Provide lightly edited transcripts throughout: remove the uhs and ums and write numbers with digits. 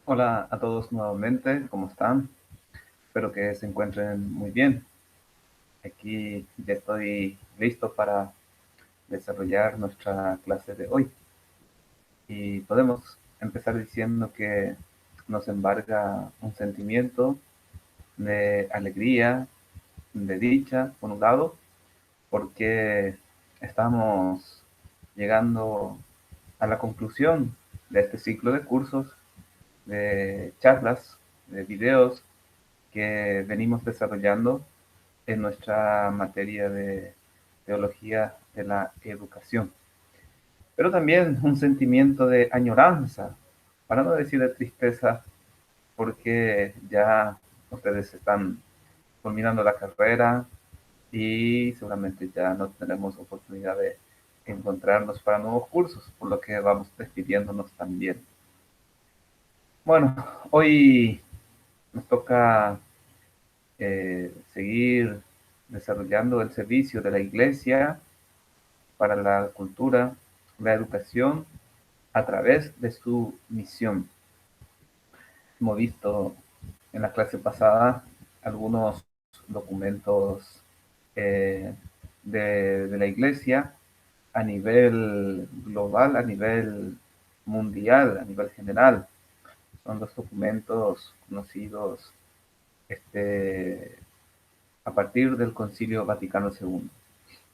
Hola a todos nuevamente, ¿cómo están? Espero que se encuentren muy bien. Aquí ya estoy listo para desarrollar nuestra clase de hoy. Y podemos empezar diciendo que nos embarga un sentimiento de alegría, de dicha, por un lado, porque estamos llegando a la conclusión de este ciclo de cursos, de charlas, de videos que venimos desarrollando en nuestra materia de teología de la educación. Pero también un sentimiento de añoranza, para no decir de tristeza, porque ya ustedes están culminando la carrera y seguramente ya no tendremos oportunidad de encontrarnos para nuevos cursos, por lo que vamos despidiéndonos también. Bueno, hoy nos toca seguir desarrollando el servicio de la Iglesia para la cultura, la educación, a través de su misión. Hemos visto en la clase pasada algunos documentos eh, de la Iglesia a nivel global, a nivel mundial, a nivel general. Son los documentos conocidos este, a partir del Concilio Vaticano II.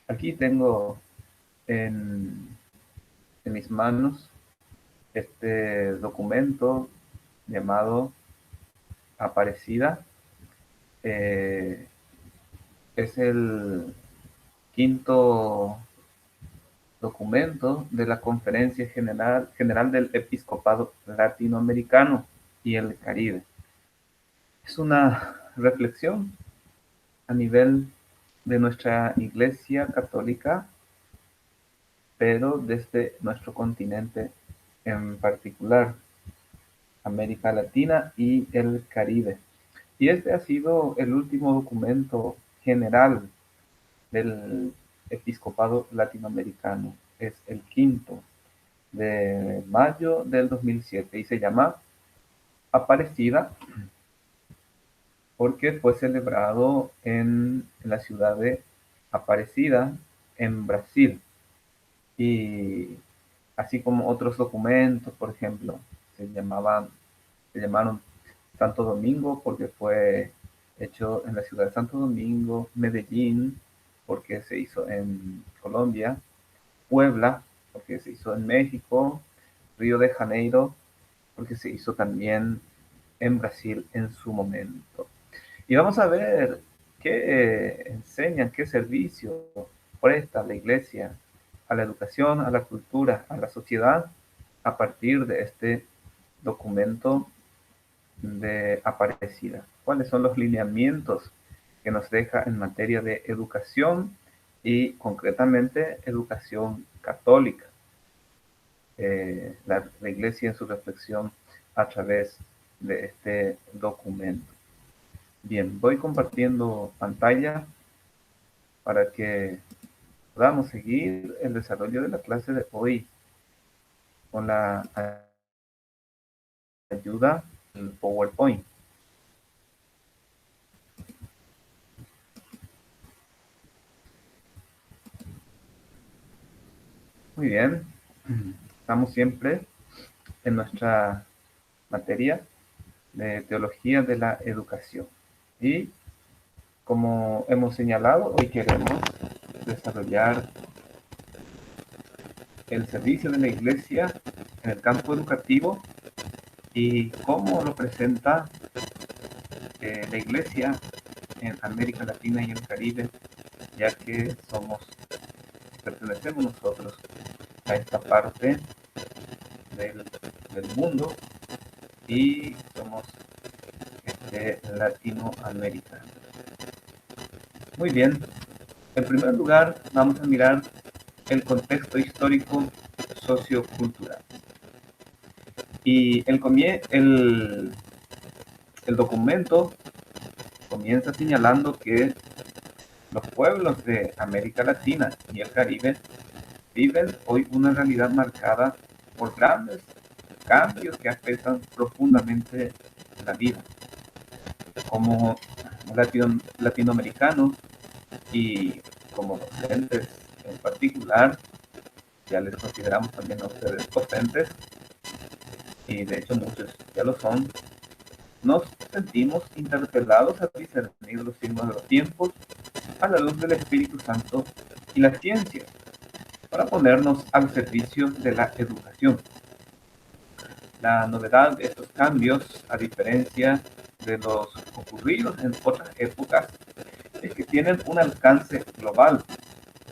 Aquí tengo en, en mis manos este documento llamado Aparecida. Eh, es el quinto documento de la Conferencia General del Episcopado Latinoamericano y el Caribe. Es una reflexión a nivel de nuestra Iglesia Católica, pero desde nuestro continente en particular, América Latina y el Caribe. Y este ha sido el último documento general del episcopado latinoamericano. Es el quinto de mayo del 2007 y se llama Aparecida porque fue celebrado en la ciudad de Aparecida, en Brasil. Y así como otros documentos, por ejemplo, se llamaron Santo Domingo porque fue hecho en la ciudad de Santo Domingo, Medellín porque se hizo en Colombia, Puebla porque se hizo en México, Río de Janeiro porque se hizo también en Brasil en su momento. Y vamos a ver qué enseñan, qué servicio presta la iglesia a la educación, a la cultura, a la sociedad a partir de este documento de Aparecida. ¿Cuáles son los lineamientos que nos deja en materia de educación y concretamente educación católica? La iglesia en su reflexión a través de este documento. Bien, voy compartiendo pantalla para que podamos seguir el desarrollo de la clase de hoy con la ayuda del PowerPoint. Muy bien, estamos siempre en nuestra materia de teología de la educación. Y como hemos señalado, hoy queremos desarrollar el servicio de la iglesia en el campo educativo y cómo lo presenta la iglesia en América Latina y el Caribe, ya que pertenecemos nosotros a esta parte del, del mundo y somos latinoamericanos. Muy bien, en primer lugar vamos a mirar el contexto histórico sociocultural. Y el documento comienza señalando que los pueblos de América Latina y el Caribe viven hoy una realidad marcada por grandes cambios que afectan profundamente la vida. Como latinoamericanos y como docentes en particular, ya les consideramos también a ustedes docentes, y de hecho muchos ya lo son, nos sentimos interpelados a discernir los signos de los tiempos a la luz del Espíritu Santo y la ciencia, para ponernos al servicio de la educación. La novedad de estos cambios, a diferencia de los ocurridos en otras épocas, es que tienen un alcance global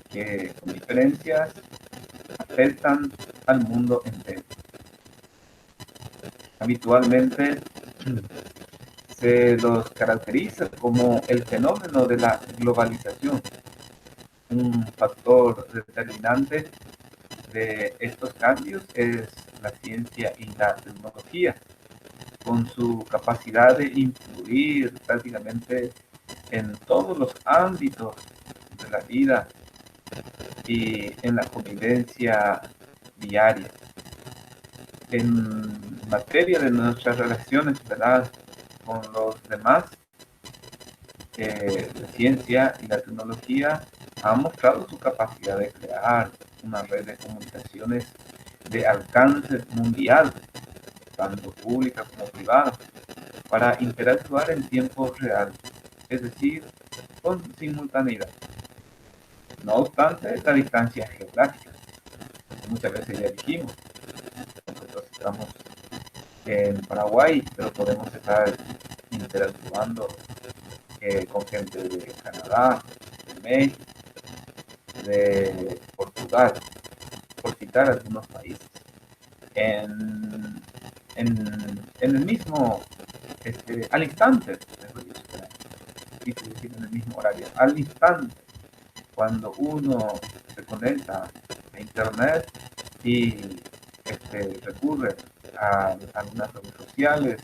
que, con diferencias, afectan al mundo entero. Habitualmente se los caracteriza como el fenómeno de la globalización, un factor determinante de estos cambios es la ciencia y la tecnología, con su capacidad de influir prácticamente en todos los ámbitos de la vida y en la convivencia diaria. En materia de nuestras relaciones, ¿verdad?, con los demás, la ciencia y la tecnología han mostrado su capacidad de crear una red de comunicaciones de alcance mundial, tanto pública como privada, para interactuar en tiempo real, es decir, con simultaneidad. No obstante, la distancia geográfica, muchas veces ya dijimos, nosotros estamos en Paraguay, pero podemos estar interactuando con gente de Canadá, de México, de Portugal, por citar algunos países. En el mismo, al instante, en el mismo horario, al instante, cuando uno se conecta a internet y recurre a algunas redes sociales,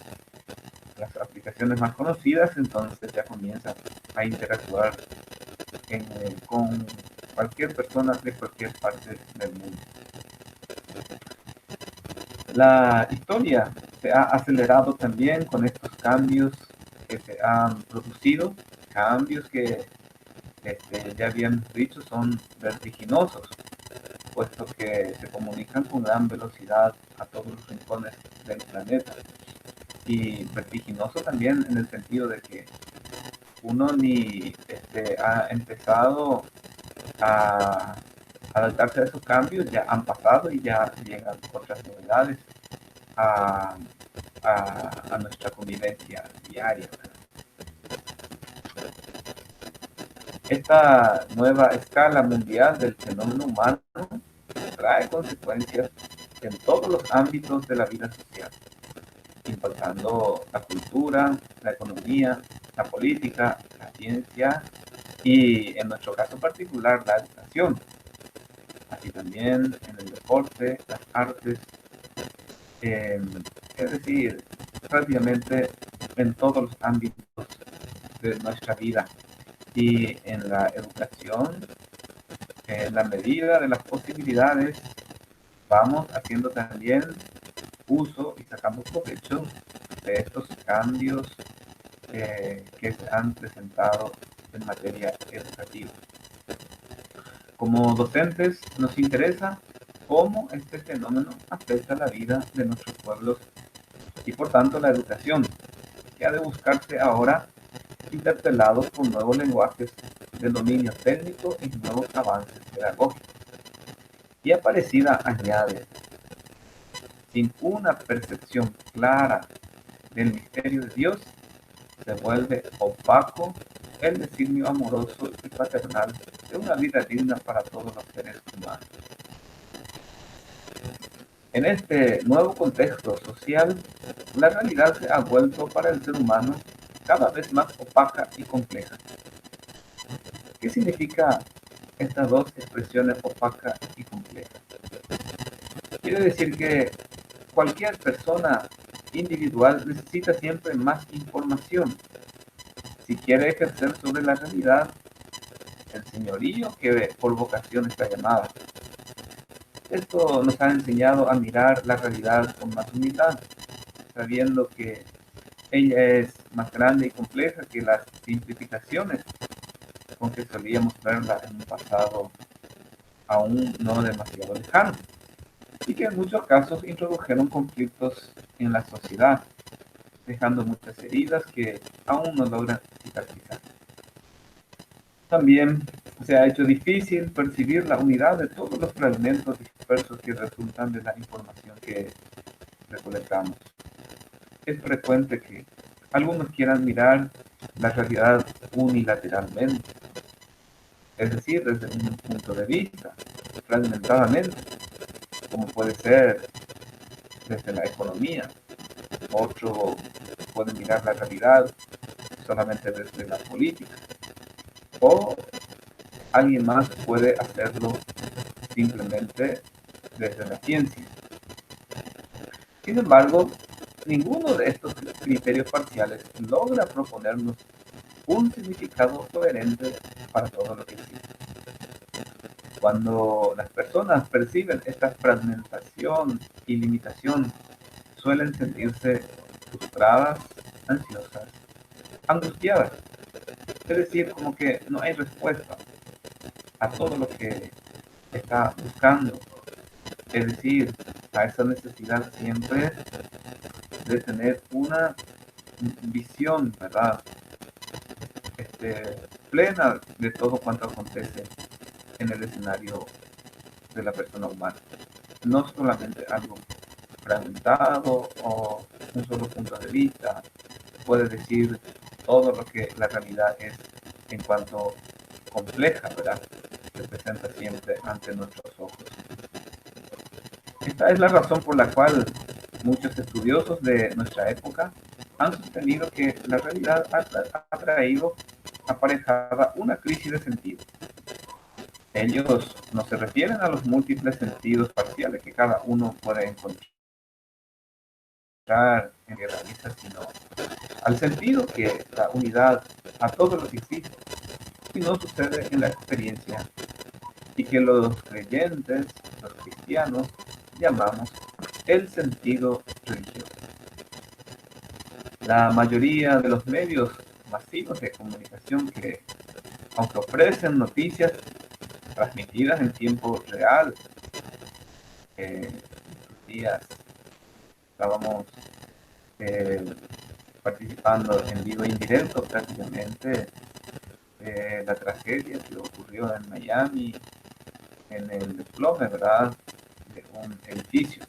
las aplicaciones más conocidas, entonces ya comienza a interactuar con cualquier persona de cualquier parte del mundo. La historia se ha acelerado también con estos cambios que se han producido, cambios que ya habíamos dicho son vertiginosos, puesto que se comunican con gran velocidad a todos los rincones del planeta. Y vertiginoso también en el sentido de que uno ni ha empezado a adaptarse a esos cambios, ya han pasado y ya llegan otras novedades a, a nuestra convivencia diaria. Esta nueva escala mundial del fenómeno humano trae consecuencias en todos los ámbitos de la vida social, impactando la cultura, la economía, la política, la ciencia y, en nuestro caso particular, la educación. Así también en el deporte, las artes, es decir, prácticamente en todos los ámbitos de nuestra vida. Y en la educación, en la medida de las posibilidades, vamos haciendo también uso y sacamos provecho de estos cambios que se han presentado en materia educativa. Como docentes nos interesa cómo este fenómeno afecta la vida de nuestros pueblos y por tanto la educación, que ha de buscarse ahora interpelados por nuevos lenguajes de dominio técnico y nuevos avances pedagógicos. Y Aparecida añade, sin una percepción clara del misterio de Dios, se vuelve opaco el designio amoroso y paternal de una vida digna para todos los seres humanos. En este nuevo contexto social, la realidad se ha vuelto para el ser humano cada vez más opaca y compleja. ¿Qué significa estas dos expresiones, opaca y compleja? Quiere decir que cualquier persona individual necesita siempre más información si quiere ejercer sobre la realidad el señorío que por vocación está llamada. Esto nos ha enseñado a mirar la realidad con más humildad, sabiendo que ella es más grande y compleja que las simplificaciones con que solíamos verla en un pasado aún no demasiado lejano, y que en muchos casos introdujeron conflictos en la sociedad, dejando muchas heridas que aún no logran cicatrizar. También se ha hecho difícil percibir la unidad de todos los fragmentos dispersos que resultan de la información que recolectamos. Es frecuente que algunos quieran mirar la realidad unilateralmente, es decir, desde un punto de vista, fragmentadamente, como puede ser desde la economía. Otro puede mirar la realidad solamente desde la política. O alguien más puede hacerlo simplemente desde la ciencia. Sin embargo, ninguno de estos criterios parciales logra proponernos un significado coherente para todo lo que existe. Cuando las personas perciben esta fragmentación y limitación, suelen sentirse frustradas, ansiosas, angustiadas. Es decir, como que no hay respuesta a todo lo que está buscando. Es decir, a esa necesidad siempre de tener una visión, ¿verdad? Plena de todo cuanto acontece en el escenario de la persona humana. No solamente algo fragmentado o un solo punto de vista puede decir todo lo que la realidad es en cuanto compleja, ¿verdad? Se presenta siempre ante nuestros ojos. Esta es la razón por la cual muchos estudiosos de nuestra época han sostenido que la realidad ha traído aparejada una crisis de sentido. Ellos no se refieren a los múltiples sentidos parciales que cada uno puede encontrar en la realiza, sino al sentido que da unidad a todo lo que existe y no sucede en la experiencia, y que los creyentes, los cristianos, llamamos el sentido religioso. La mayoría de los medios masivos de comunicación que, aunque ofrecen noticias transmitidas en tiempo real, estos días estábamos eh, participando en vivo e indirecto prácticamente la tragedia que ocurrió en Miami, en el desplome, ¿verdad?, de un edificio,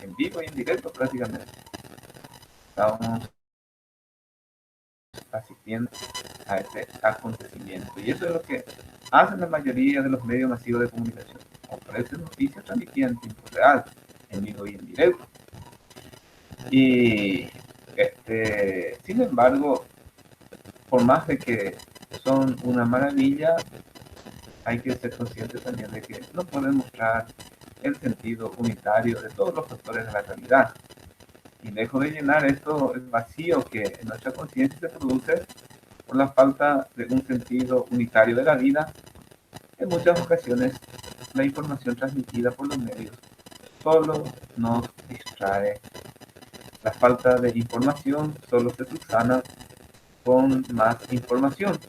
en vivo e indirecto prácticamente. Estábamos asistiendo a este acontecimiento. Y eso es lo que hacen la mayoría de los medios masivos de comunicación. Ofrecen noticias transmitidas en tiempo real, en vivo y en directo. Y sin embargo, por más de que son una maravilla, hay que ser consciente también de que no pueden mostrar el sentido unitario de todos los factores de la realidad. Y lejos de llenar esto, el vacío que en nuestra conciencia se produce por la falta de un sentido unitario de la vida, en muchas ocasiones la información transmitida por los medios solo nos distrae. La falta de información solo se subsana con más información,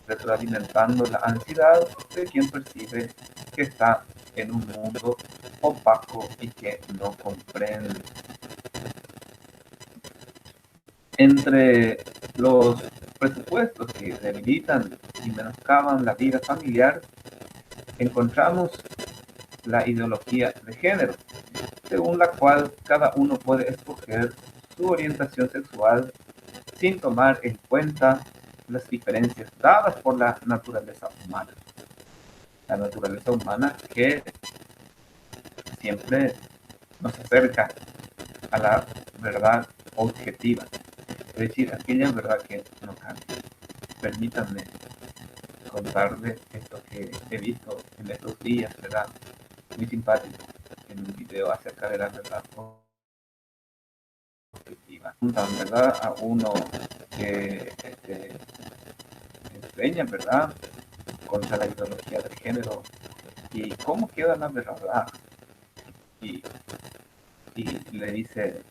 retroalimentando la ansiedad de quien percibe que está en un mundo opaco y que no comprende. Entre los presupuestos que debilitan y menoscaban la vida familiar, encontramos la ideología de género, según la cual cada uno puede escoger su orientación sexual sin tomar en cuenta las diferencias dadas por la naturaleza humana. La naturaleza humana que siempre nos acerca a la verdad objetiva, es decir, aquella verdad que no cambia. Permítanme contarles esto que he visto en estos días, ¿verdad? Muy simpático, en un video acerca de la verdad objetiva. ¿Verdad? A uno que enseña, ¿verdad?, contra la ideología del género, ¿Y cómo queda la verdad? Y, y le dice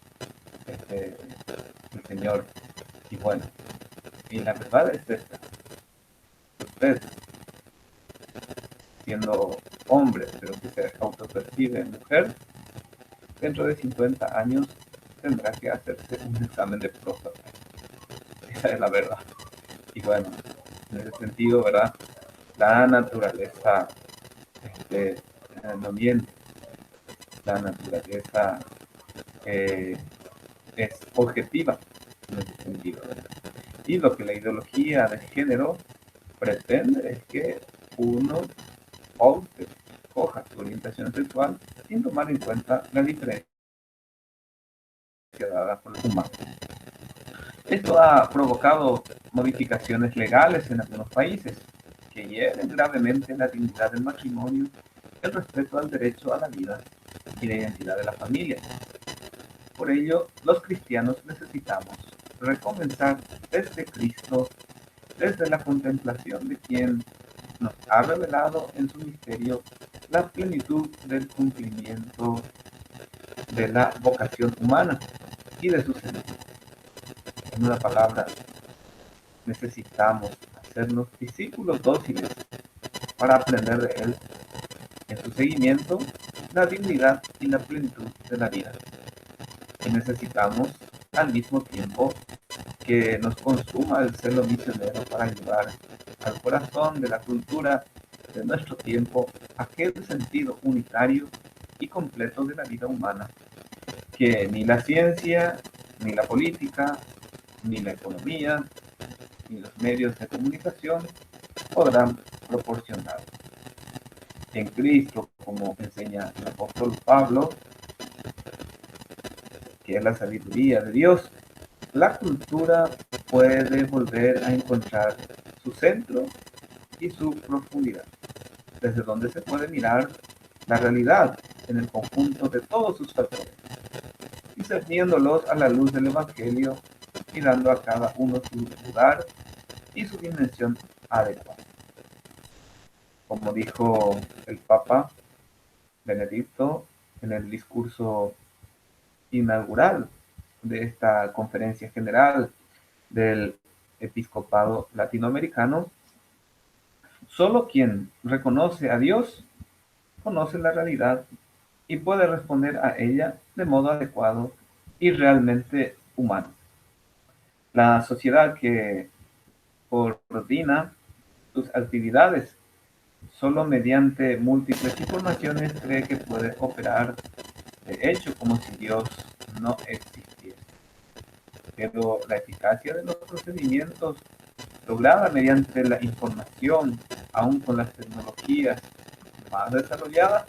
el Señor, y bueno, y la verdad es esta, usted siendo hombre, pero que se autopercibe mujer, dentro de 50 años tendrá que hacerse un examen de próstata. Esa es la verdad. Y bueno, en ese sentido, ¿verdad? La naturaleza este, no miente, la naturaleza eh, es objetiva en ese sentido. Y lo que la ideología de género pretende es que uno opte, coja su orientación sexual sin tomar en cuenta la diferencia dada por el humano. Esto ha provocado modificaciones legales en algunos países que hieren gravemente la dignidad del matrimonio, el respeto al derecho a la vida y la identidad de la familia. Por ello, los cristianos necesitamos recomenzar desde Cristo, desde la contemplación de quien nos ha revelado en su misterio la plenitud del cumplimiento de la vocación humana y de su sentido. En una palabra, necesitamos hacernos discípulos dóciles para aprender de Él en su seguimiento la dignidad y la plenitud de la vida. Y necesitamos al mismo tiempo que nos consuma el celo misionero para llevar al corazón de la cultura de nuestro tiempo aquel sentido unitario y completo de la vida humana que ni la ciencia, ni la política, ni la economía, ni los medios de comunicación podrán proporcionar. En Cristo, como enseña el apóstol Pablo, que es la sabiduría de Dios, la cultura puede volver a encontrar su centro y su profundidad, desde donde se puede mirar la realidad en el conjunto de todos sus factores, discerniéndolos a la luz del Evangelio y dando a cada uno su lugar y su dimensión adecuada. Como dijo el Papa Benedicto en el discurso inaugural de esta conferencia general del episcopado latinoamericano, solo quien reconoce a Dios conoce la realidad y puede responder a ella de modo adecuado y realmente humano. La sociedad que coordina sus actividades solo mediante múltiples informaciones cree que puede operar de hecho como si Dios no existiese. Pero la eficacia de los procedimientos lograda mediante la información, aún con las tecnologías más desarrolladas,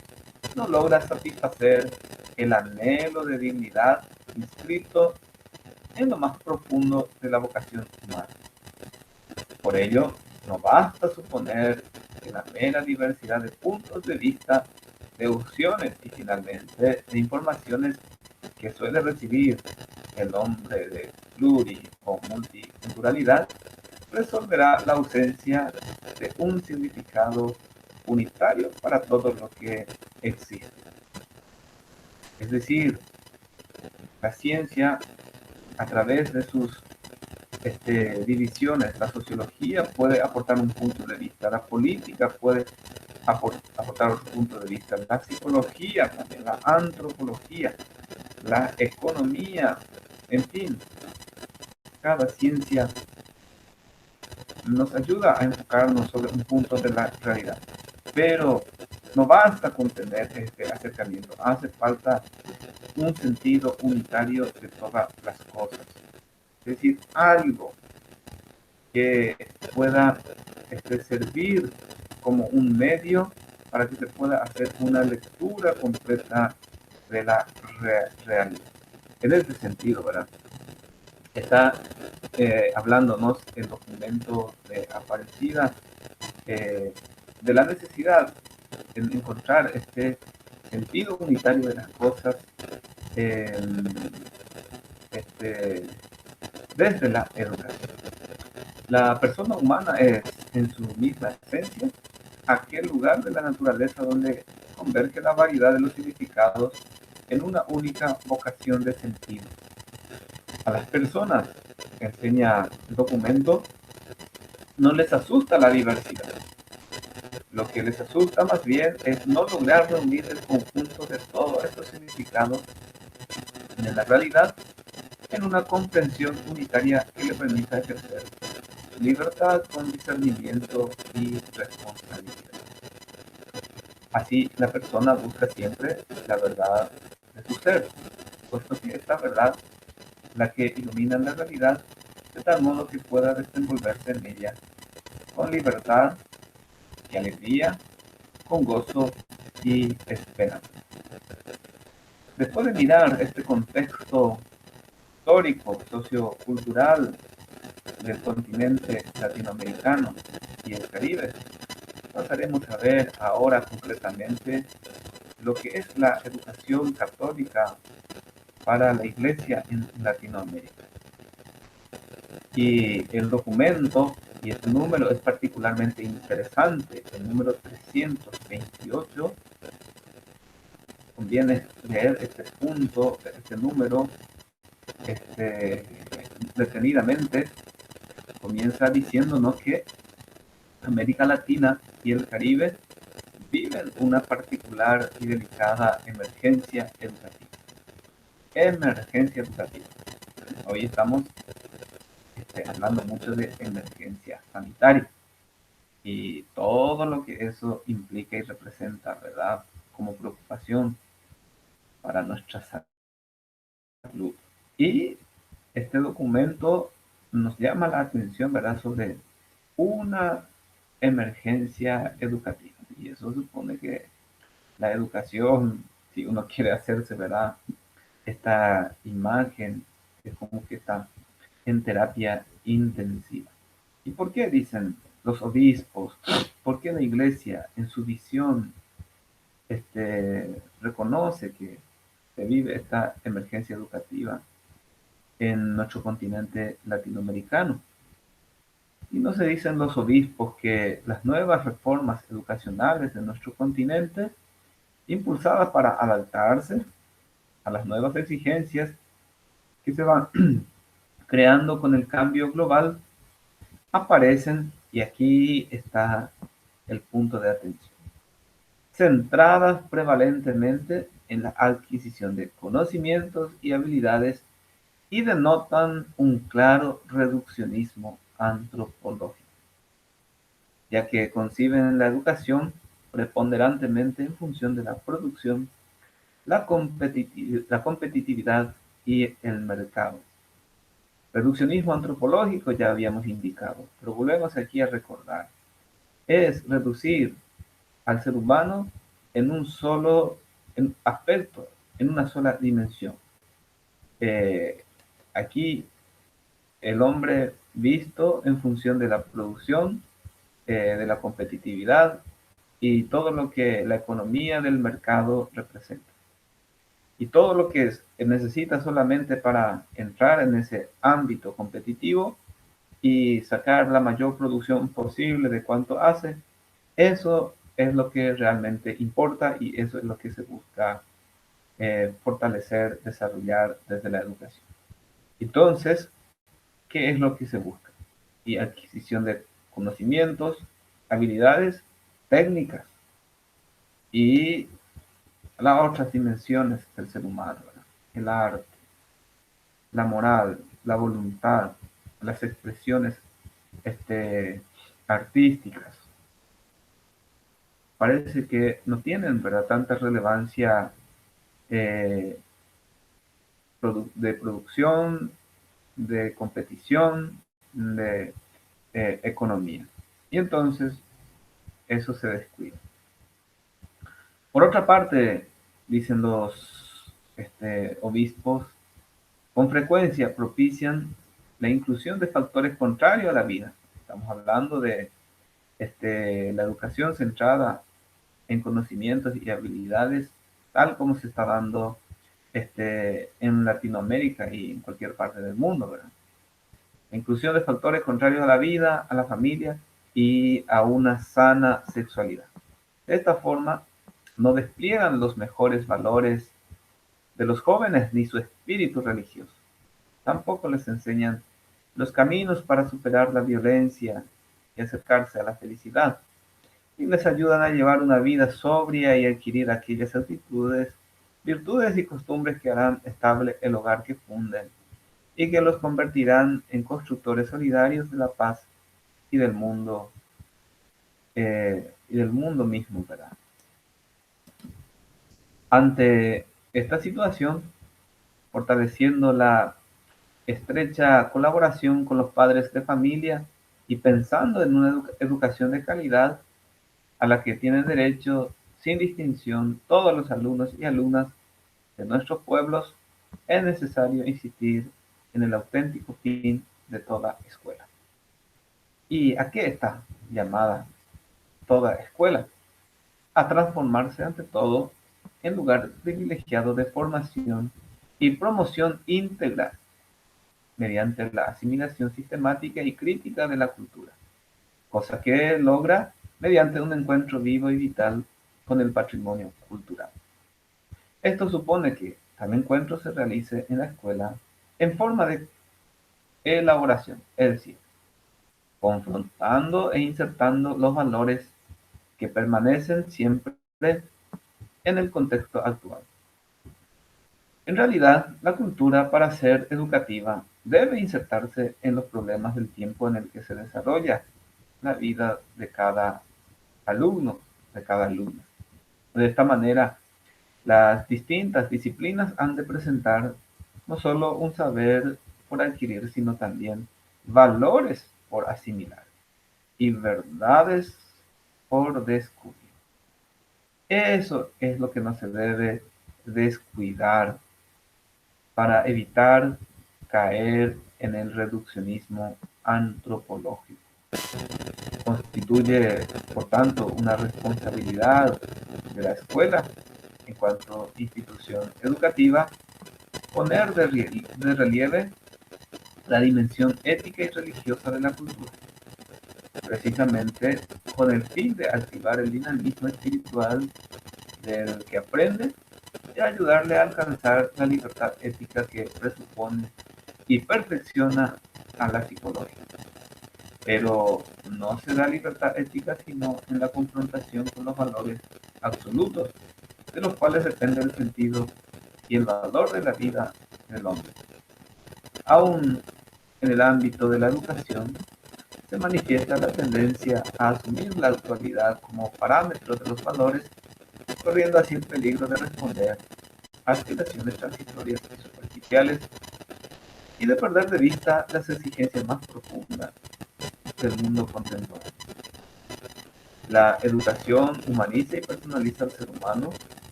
no logra satisfacer el anhelo de dignidad inscrito en lo más profundo de la vocación humana. Por ello, no basta suponer que la mera diversidad de puntos de vista, de opciones y finalmente de informaciones que suele recibir el hombre de pluri o multiculturalidad resolverá la ausencia de un significado unitario para todo lo que existe. Es decir, la ciencia, a través de sus divisiones, la sociología puede aportar un punto de vista, la política puede aportar otro punto de vista, la psicología, también la antropología, la economía, en fin, cada ciencia nos ayuda a enfocarnos sobre un punto de la realidad. Pero no basta con tener este acercamiento, hace falta un sentido unitario de todas las cosas. Es decir, algo que pueda servir como un medio para que se pueda hacer una lectura completa de la realidad. En este sentido, ¿verdad? Está hablándonos el documento de Aparecida de la necesidad de encontrar este sentido unitario de las cosas eh, este, desde la educación. La persona humana es, en su misma esencia, aquel lugar de la naturaleza donde converge la variedad de los significados en una única vocación de sentido. A las personas que enseña el documento no les asusta la diversidad. Lo que les asusta más bien es no lograr reunir el conjunto de todos estos significados en la realidad en una comprensión unitaria que le permita ejercer libertad con discernimiento y responsabilidad. Así, la persona busca siempre la verdad de su ser, puesto que esta verdad la que ilumina la realidad de tal modo que pueda desenvolverse en ella con libertad y alegría, con gozo y esperanza. Después de mirar este contexto histórico, sociocultural del continente latinoamericano y el Caribe, pasaremos a ver ahora concretamente lo que es la educación católica para la Iglesia en Latinoamérica. Y el documento y este número es particularmente interesante, el número 328. Conviene leer este punto, este número, detenidamente. Comienza diciéndonos que América Latina y el Caribe viven una particular y delicada emergencia educativa. Emergencia educativa. Hoy estamos hablando mucho de emergencia sanitaria y todo lo que eso implica y representa, ¿verdad? Como preocupación para nuestra salud. Y este documento nos llama la atención, ¿verdad?, sobre una emergencia educativa. Y eso supone que la educación, si uno quiere hacerse, ¿verdad?, esta imagen es como que está en terapia intensiva. ¿Y por qué dicen los obispos? ¿Por qué la iglesia en su visión reconoce que se vive esta emergencia educativa en nuestro continente latinoamericano? Y no se dicen los obispos que las nuevas reformas educacionales de nuestro continente, impulsadas para adaptarse a las nuevas exigencias que se van creando con el cambio global, aparecen, y aquí está el punto de atención, centradas prevalentemente en la adquisición de conocimientos y habilidades y denotan un claro reduccionismo antropológico, ya que conciben la educación preponderantemente en función de la producción, la competitividad y el mercado. Reduccionismo antropológico ya habíamos indicado, pero volvemos aquí a recordar. Es reducir al ser humano en un solo aspecto, en una sola dimensión. Aquí el hombre visto en función de la producción, de la competitividad y todo lo que la economía del mercado representa. Y todo lo que necesita solamente para entrar en ese ámbito competitivo y sacar la mayor producción posible de cuanto hace, eso es lo que realmente importa y eso es lo que se busca fortalecer, desarrollar desde la educación. Entonces, ¿qué es lo que se busca? Y adquisición de conocimientos, habilidades, técnicas y las otras dimensiones del ser humano, ¿verdad? El arte, la moral, la voluntad, las expresiones artísticas. Parece que no tienen, ¿verdad?, tanta relevancia eh, de producción, de competición, de economía. Y entonces eso se descuida. Por otra parte, dicen los obispos, con frecuencia propician la inclusión de factores contrarios a la vida. Estamos hablando de la educación centrada en conocimientos y habilidades, tal como se está dando en Latinoamérica y en cualquier parte del mundo, ¿verdad? La inclusión de factores contrarios a la vida, a la familia y a una sana sexualidad. De esta forma, no despliegan los mejores valores de los jóvenes ni su espíritu religioso. Tampoco les enseñan los caminos para superar la violencia y acercarse a la felicidad, y les ayudan a llevar una vida sobria y adquirir aquellas actitudes, virtudes y costumbres que harán estable el hogar que funden y que los convertirán en constructores solidarios de la paz y y del mundo mismo, ¿verdad? Ante esta situación, fortaleciendo la estrecha colaboración con los padres de familia y pensando en una educación de calidad a la que tienen derecho sin distinción todos los alumnos y alumnas de nuestros pueblos, es necesario insistir en el auténtico fin de toda escuela. ¿Y a qué está llamada toda escuela? A transformarse ante todo en lugar privilegiado de formación y promoción integral mediante la asimilación sistemática y crítica de la cultura, cosa que logra mediante un encuentro vivo y vital con el patrimonio cultural. Esto supone que tal encuentro se realice en la escuela en forma de elaboración, es decir, confrontando e insertando los valores que permanecen siempre en el contexto actual. En realidad, la cultura, para ser educativa, debe insertarse en los problemas del tiempo en el que se desarrolla la vida de cada alumno, de cada alumna. De esta manera, las distintas disciplinas han de presentar no solo un saber por adquirir, sino también valores por asimilar y verdades por descubrir. Eso es lo que no se debe descuidar para evitar caer en el reduccionismo antropológico. Constituye, por tanto, una responsabilidad de la escuela en cuanto a institución educativa poner de relieve la dimensión ética y religiosa de la cultura, precisamente con el fin de activar el dinamismo espiritual del que aprende y ayudarle a alcanzar la libertad ética que presupone y perfecciona a la psicología. Pero no se da libertad ética sino en la confrontación con los valores absolutos, de los cuales depende el sentido y el valor de la vida del hombre. Aún en el ámbito de la educación, se manifiesta la tendencia a asumir la actualidad como parámetro de los valores, corriendo así el peligro de responder a aspiraciones transitorias y superficiales y de perder de vista las exigencias más profundas del mundo contemporáneo. La educación humaniza y personaliza al ser humano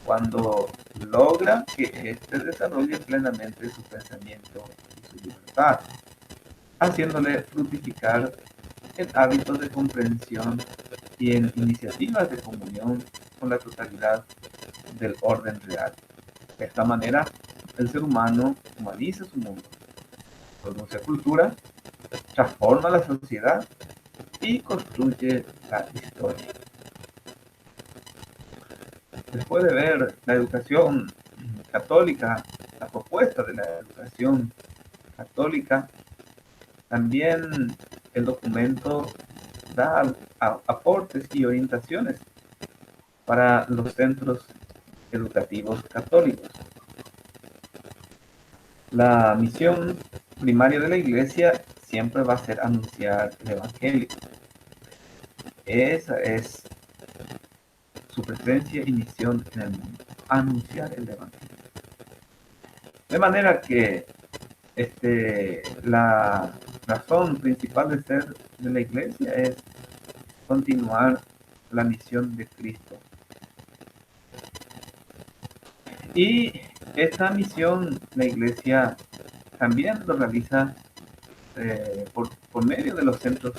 cuando logra que éste desarrolle plenamente su pensamiento y su libertad, haciéndole fructificar en hábitos de comprensión y en iniciativas de comunión con la totalidad del orden real. De esta manera, el ser humano humaniza su mundo, produce cultura, transforma la sociedad y construye la historia. Después de ver la educación católica, la propuesta de la educación católica, también el documento da aportes y orientaciones para los centros educativos católicos. La misión primaria de la Iglesia siempre va a ser anunciar el Evangelio. Esa es su presencia y misión en el mundo, anunciar el Evangelio. De manera que la razón principal de ser de la Iglesia es continuar la misión de Cristo. Y esta misión la Iglesia también lo realiza por medio de los centros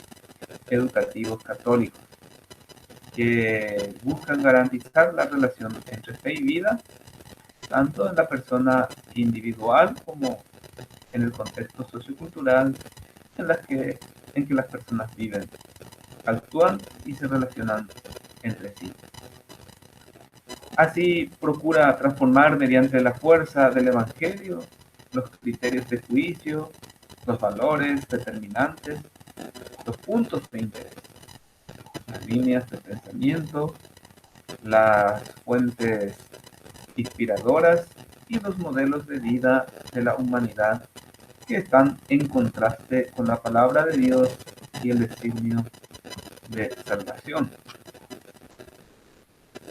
educativos católicos, que buscan garantizar la relación entre fe y vida, tanto en la persona individual como en el contexto sociocultural en que las personas viven. actúan y se relacionan entre sí. Así procura transformar mediante la fuerza del Evangelio los criterios de juicio, los valores determinantes, los puntos de interés, las líneas de pensamiento, las fuentes inspiradoras y los modelos de vida de la humanidad que están en contraste con la palabra de Dios y el designio de salvación.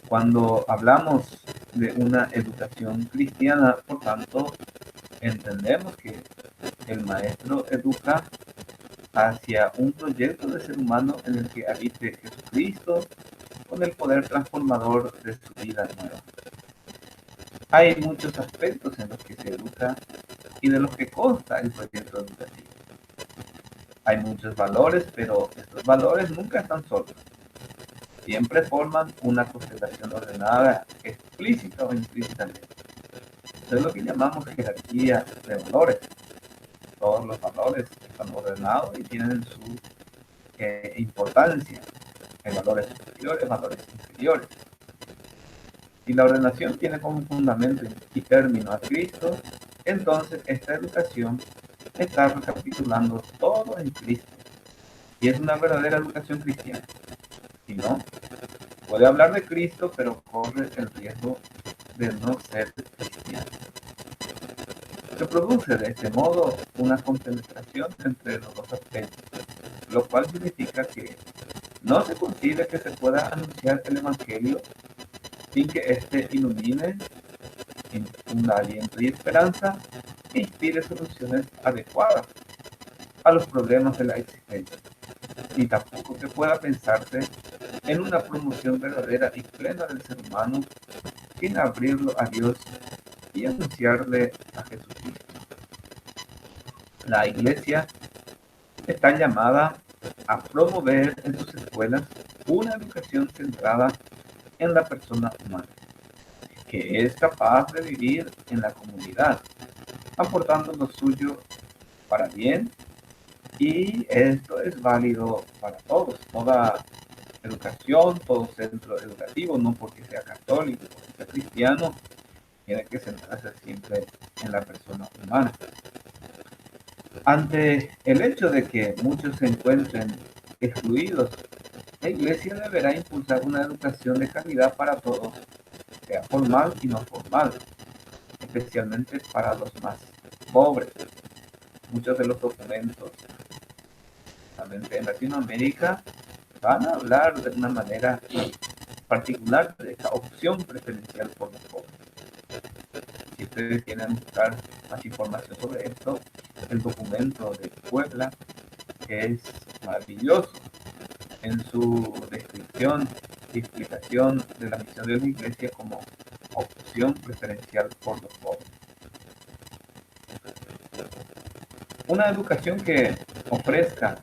Cuando hablamos de una educación cristiana, por tanto, entendemos que el maestro educa hacia un proyecto de ser humano en el que habite Jesucristo con el poder transformador de su vida nueva. Hay muchos aspectos en los que se educa y de los que consta el proyecto educativo. Hay muchos valores, pero estos valores nunca están solos. Siempre forman una constelación ordenada, explícita o implícitamente. Eso es lo que llamamos jerarquía de valores. Todos los valores están ordenados y tienen su importancia. Hay valores superiores, valores inferiores. Si la ordenación tiene como fundamento y término a Cristo, entonces esta educación está recapitulando todo en Cristo y es una verdadera educación cristiana. Si no, puede hablar de Cristo, pero corre el riesgo de no ser cristiano. Se produce de este modo una compenetración entre los dos aspectos, lo cual significa que no se consigue que se pueda anunciar el Evangelio sin que éste ilumine, infunda aliento y esperanza e inspire soluciones adecuadas a los problemas de la existencia, ni tampoco que pueda pensarse en una promoción verdadera y plena del ser humano sin abrirlo a Dios y anunciarle a Jesucristo. La Iglesia está llamada a promover en sus escuelas una educación centrada en la persona humana, que es capaz de vivir en la comunidad, aportando lo suyo para bien, y esto es válido para todos, toda educación, todo centro educativo, no porque sea católico, porque sea cristiano, tiene que centrarse siempre en la persona humana. Ante el hecho de que muchos se encuentren excluidos, la Iglesia deberá impulsar una educación de calidad para todos, sea formal y no formal, especialmente para los más pobres. Muchos de los documentos, especialmente en Latinoamérica, van a hablar de una manera particular de esta opción preferencial por los pobres. Si ustedes quieren buscar más información sobre esto, el documento de Puebla es maravilloso en su descripción y explicación de la misión de la Iglesia como opción preferencial por los pobres. Una educación que ofrezca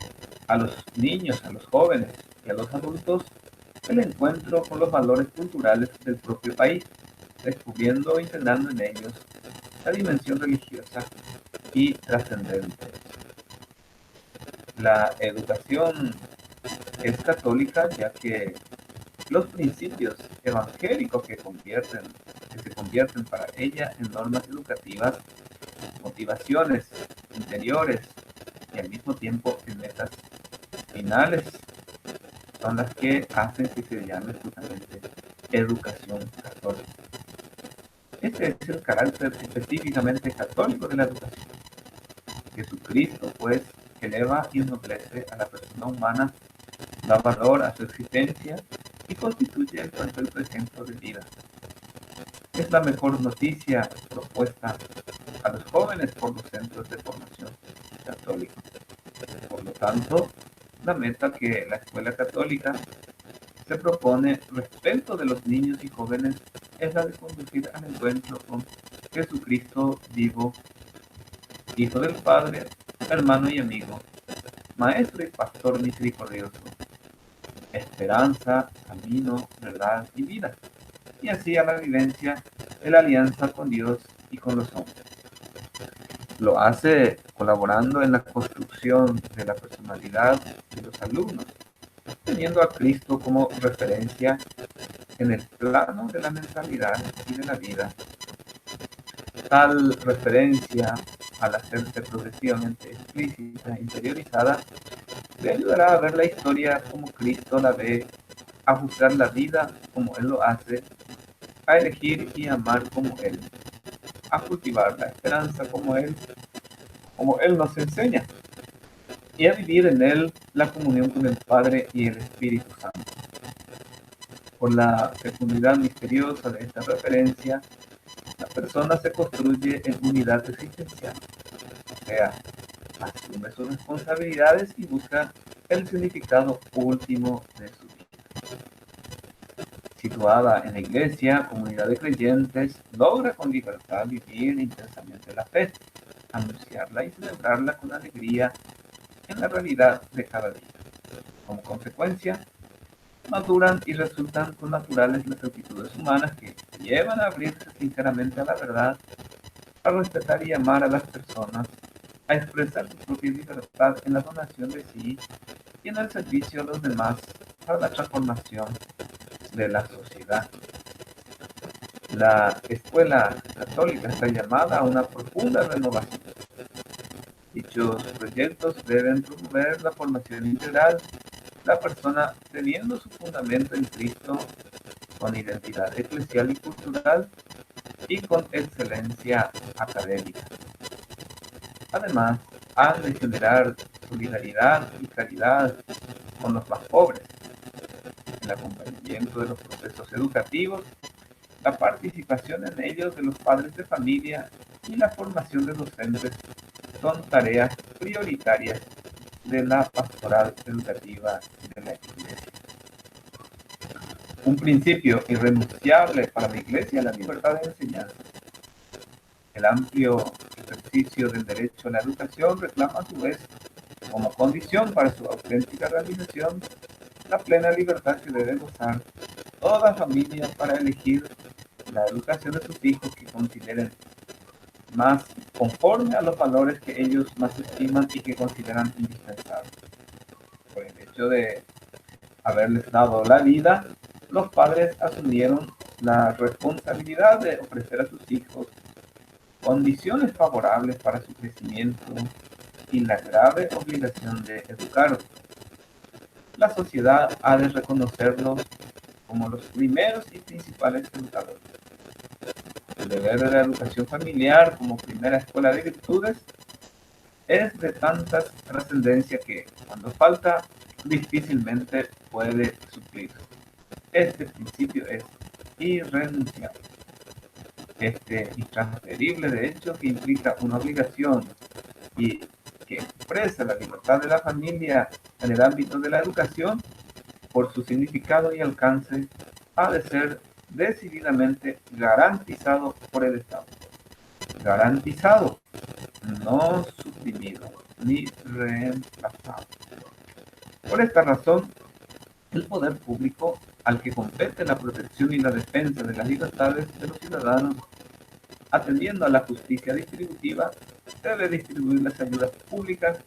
a los niños, a los jóvenes y a los adultos el encuentro con los valores culturales del propio país, descubriendo e integrando en ellos la dimensión religiosa y trascendente. La educación es católica ya que los principios evangélicos que se convierten para ella en normas educativas, motivaciones interiores y al mismo tiempo en metas finales son las que hacen que se llame justamente educación católica. Este es el carácter específicamente católico de la educación. Jesucristo, pues, eleva y ennoblece a la persona humana, da valor a su existencia y constituye el perfecto ejemplo de vida. Es la mejor noticia propuesta a los jóvenes por los centros de formación católica. Por lo tanto, la meta que la escuela católica se propone respecto de los niños y jóvenes es la de conducir al encuentro con Jesucristo vivo, Hijo del Padre, hermano y amigo, Maestro y Pastor misericordioso, esperanza, camino, verdad y vida, y así a la vivencia de la alianza con Dios y con los hombres. Lo hace colaborando en la construcción de la personalidad de los alumnos, teniendo a Cristo como referencia en el plano de la mentalidad y de la vida. Tal referencia, al hacerse progresivamente explícita e interiorizada, le ayudará a ver la historia como Cristo la ve, a juzgar la vida como Él lo hace, a elegir y amar como Él, a cultivar la esperanza como Él nos enseña, y a vivir en Él la comunión con el Padre y el Espíritu Santo. Por la fecundidad misteriosa de esta referencia, la persona se construye en unidad existencial, o sea, asume sus responsabilidades y busca el significado último de su vida. Situada en la iglesia, comunidad de creyentes, logra con libertad vivir intensamente la fe, anunciarla y celebrarla con alegría en la realidad de cada día. Como consecuencia, maduran y resultan con naturales las actitudes humanas que llevan a abrirse sinceramente a la verdad, a respetar y amar a las personas, a expresar su propia libertad en la donación de sí y en el servicio a los demás para la transformación de la sociedad. La escuela católica está llamada a una profunda renovación. Dichos proyectos deben promover la formación integral, la persona teniendo su fundamento en Cristo, con identidad eclesial y cultural y con excelencia académica. Además, han de generar solidaridad y caridad con los más pobres, el acompañamiento de los procesos educativos, la participación en ellos de los padres de familia y la formación de docentes son tareas prioritarias de la pastoral educativa de la Iglesia. Un principio irrenunciable para la Iglesia es la libertad de enseñanza. El amplio ejercicio del derecho a la educación reclama a su vez, como condición para su auténtica realización, la plena libertad que debe gozar toda familia para elegir la educación de sus hijos que consideren más conforme a los valores que ellos más estiman y que consideran indispensables. Por el hecho de haberles dado la vida, los padres asumieron la responsabilidad de ofrecer a sus hijos condiciones favorables para su crecimiento y la grave obligación de educarlos. La sociedad ha de reconocerlos como los primeros y principales educadores. El deber de la educación familiar como primera escuela de virtudes es de tanta trascendencia que, cuando falta, difícilmente puede suplirse. Este principio es irrenunciable. Este intransferible derecho que implica una obligación y que expresa la libertad de la familia en el ámbito de la educación, por su significado y alcance, ha de ser decididamente garantizado por el Estado. Garantizado, no suprimido ni reemplazado. Por esta razón, el poder público, al que compete la protección y la defensa de las libertades de los ciudadanos, atendiendo a la justicia distributiva, debe distribuir las ayudas públicas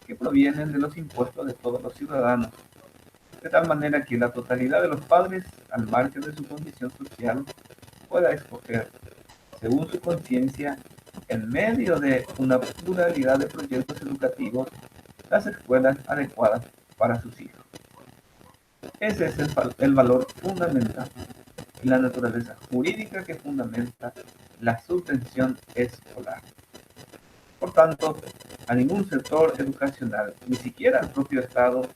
que provienen de los impuestos de todos los ciudadanos, de tal manera que la totalidad de los padres, al margen de su condición social, pueda escoger, según su conciencia, en medio de una pluralidad de proyectos educativos, las escuelas adecuadas para sus hijos. Ese es el valor fundamental y la naturaleza jurídica que fundamenta la subvención escolar. Por tanto, a ningún sector educacional, ni siquiera al propio Estado,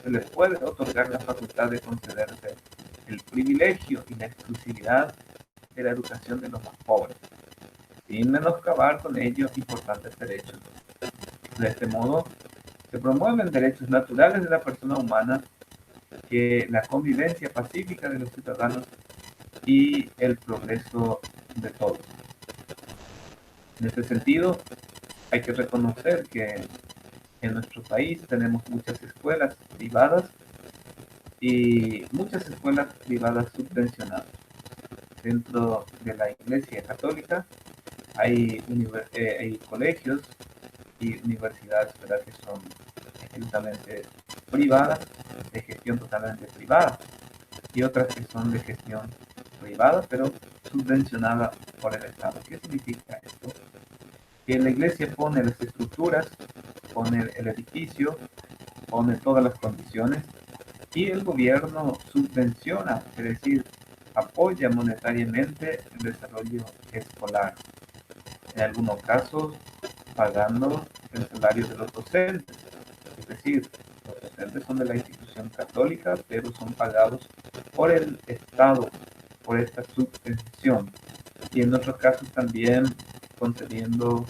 se le puede otorgar la facultad de concederse el privilegio y la exclusividad de la educación de los más pobres, sin menoscabar con ello importantes derechos. De este modo, se promueven derechos naturales de la persona humana, que la convivencia pacífica de los ciudadanos y el progreso de todos. En este sentido, hay que reconocer que en nuestro país tenemos muchas escuelas privadas y muchas escuelas privadas subvencionadas. Dentro de la Iglesia Católica hay colegios y universidades, ¿verdad?, que son estrictamente privadas de gestión totalmente privada y otras que son de gestión privada pero subvencionada por el Estado. ¿Qué significa esto? Que la iglesia pone las estructuras, pone el edificio, pone todas las condiciones y el gobierno subvenciona, es decir, apoya monetariamente el desarrollo escolar. En algunos casos, pagando el salario de los docentes. Es decir, los docentes son de la institución católica, pero son pagados por el Estado, por esta subvención. Y en otros casos también concediendo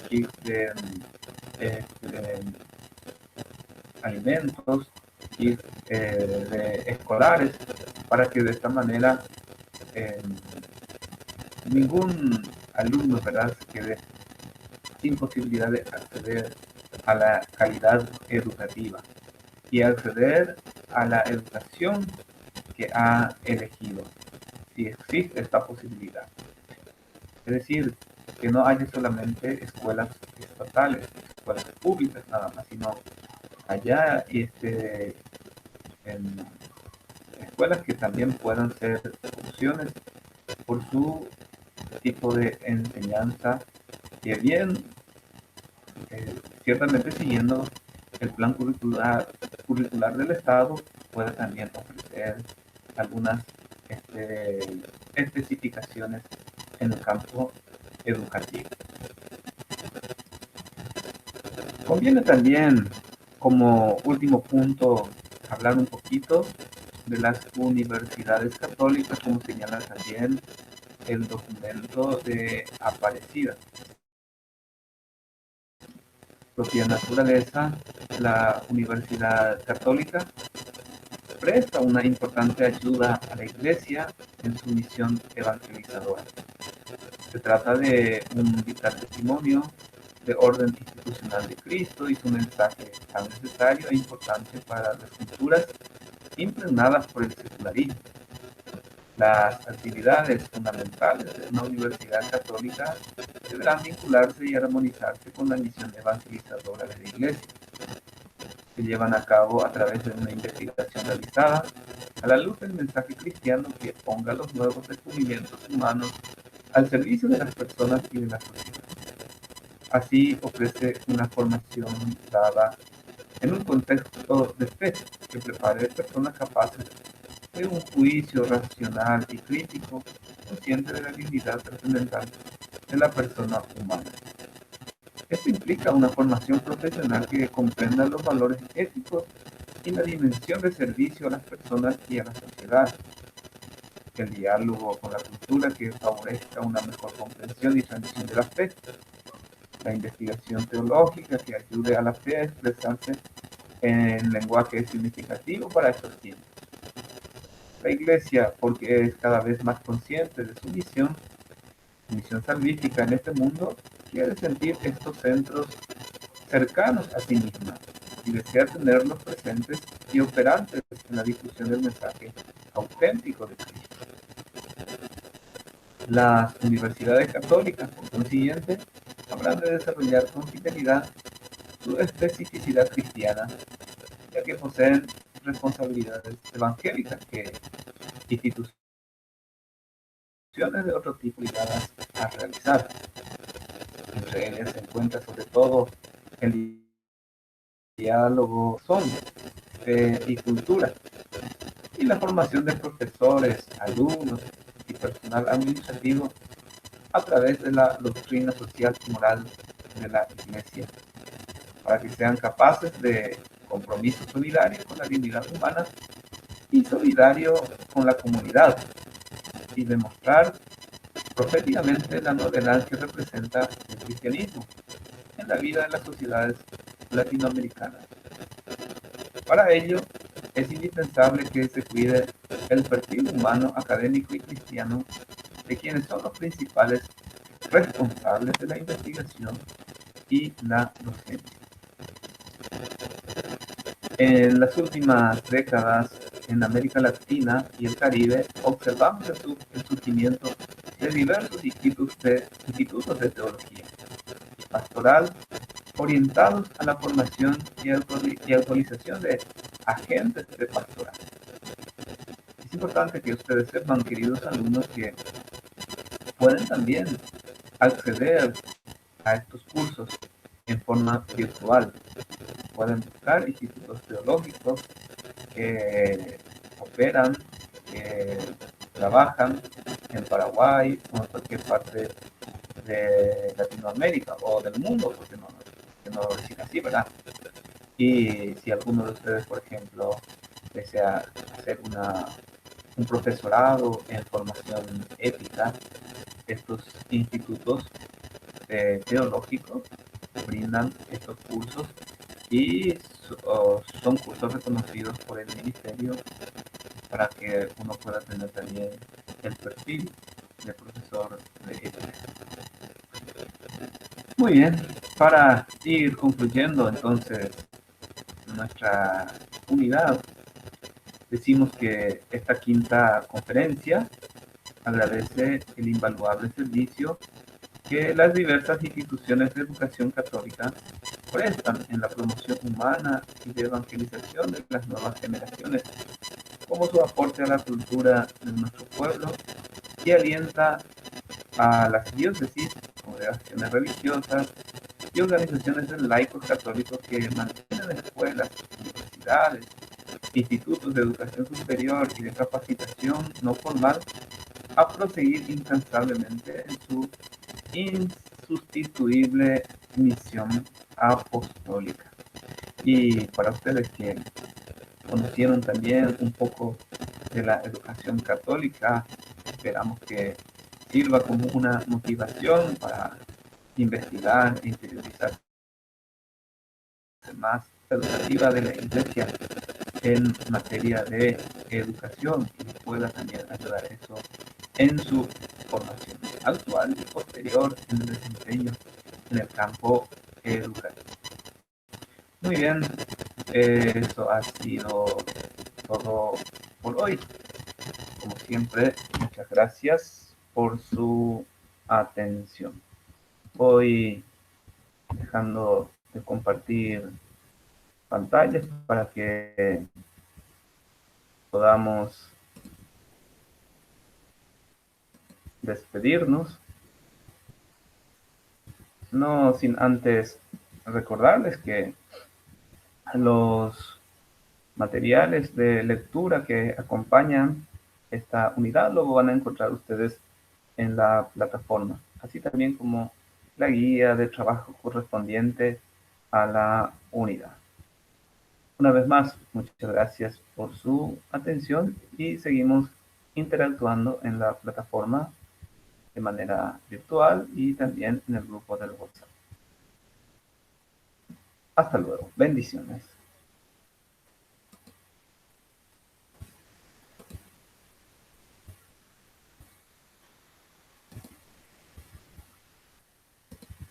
kits de alimentos, kits de escolares, para que de esta manera eh, ningún alumno, ¿verdad?, se quede sin posibilidad de acceder a la calidad educativa y acceder a la educación que ha elegido, si existe esta posibilidad. Es decir, que no haya solamente escuelas estatales, escuelas públicas nada más, sino haya en escuelas que también puedan ser opciones por su tipo de enseñanza, que bien, ciertamente siguiendo el plan curricular del Estado, puede también ofrecer algunas especificaciones en el campo educativo. Conviene también, como último punto, hablar un poquito de las universidades católicas, como señala también el documento de Aparecida. Propia naturaleza, la Universidad Católica presta una importante ayuda a la Iglesia en su misión evangelizadora. Se trata de un vital testimonio de orden institucional de Cristo y su mensaje tan necesario e importante para las culturas impregnadas por el secularismo. Las actividades fundamentales de una universidad católica deberán vincularse y armonizarse con la misión evangelizadora de la Iglesia. Se llevan a cabo a través de una investigación realizada a la luz del mensaje cristiano que ponga los nuevos descubrimientos humanos al servicio de las personas y de la sociedad. Así ofrece una formación dada en un contexto de fe que prepare personas capaces de un juicio racional y crítico, consciente de la dignidad trascendental de la persona humana. Esto implica una formación profesional que comprenda los valores éticos y la dimensión de servicio a las personas y a la sociedad. El diálogo con la cultura que favorezca una mejor comprensión y transmisión de la fe. La investigación teológica que ayude a la fe a expresarse en lenguaje significativo para estos tiempos. La Iglesia, porque es cada vez más consciente de su misión salvífica en este mundo, quiere sentir estos centros cercanos a sí misma y desea tenerlos presentes y operantes en la difusión del mensaje auténtico de Cristo. Las universidades católicas, por consiguiente, habrán de desarrollar con fidelidad su especificidad cristiana, ya que poseen responsabilidades evangélicas que instituciones de otro tipo ligadas a realizar. Entre ellas se encuentra sobre todo el diálogo son y cultura y la formación de profesores, alumnos y personal administrativo a través de la doctrina social y moral de la Iglesia, para que sean capaces de compromiso solidario con la dignidad humana y solidario con la comunidad, y demostrar proféticamente la novedad que representa el cristianismo en la vida de las sociedades latinoamericanas. Para ello, es indispensable que se cuide el perfil humano, académico y cristiano de quienes son los principales responsables de la investigación y la docencia. En las últimas décadas, en América Latina y el Caribe, observamos el surgimiento de diversos institutos de teología pastoral orientados a la formación y actualización de agentes de pastoral. Es importante que ustedes sepan, queridos alumnos, que pueden también acceder a estos cursos en forma virtual. Pueden buscar institutos teológicos que operan, que trabajan en Paraguay o en cualquier parte de Latinoamérica o del mundo, porque no decir así, ¿verdad? Y si alguno de ustedes, por ejemplo, desea hacer un profesorado en formación ética, estos institutos teológicos brindan estos cursos y son cursos reconocidos por el ministerio para que uno pueda tener también el perfil de profesor de ética. Muy bien, para ir concluyendo entonces nuestra unidad, decimos que esta quinta conferencia agradece el invaluable servicio que las diversas instituciones de educación católica prestan en la promoción humana y de evangelización de las nuevas generaciones, como su aporte a la cultura de nuestro pueblo y alienta a las diócesis, congregaciones religiosas y organizaciones de laicos católicos que mantienen escuelas, universidades, institutos de educación superior y de capacitación no formal a proseguir incansablemente en su insustituible misión apostólica. Y para ustedes que conocieron también un poco de la educación católica, esperamos que sirva como una motivación para investigar e interiorizarse más educativa de la Iglesia en materia de educación y pueda también ayudar eso en su formación actual y posterior en el desempeño en el campo educativo. Muy bien, eso ha sido todo por hoy. Como siempre, muchas gracias por su atención. Voy dejando de compartir pantallas para que podamos despedirnos. No sin antes recordarles que los materiales de lectura que acompañan esta unidad lo van a encontrar ustedes en la plataforma, así también como la guía de trabajo correspondiente a la unidad. Una vez más, muchas gracias por su atención y seguimos interactuando en la plataforma de manera virtual y también en el grupo del WhatsApp. Hasta luego. Bendiciones.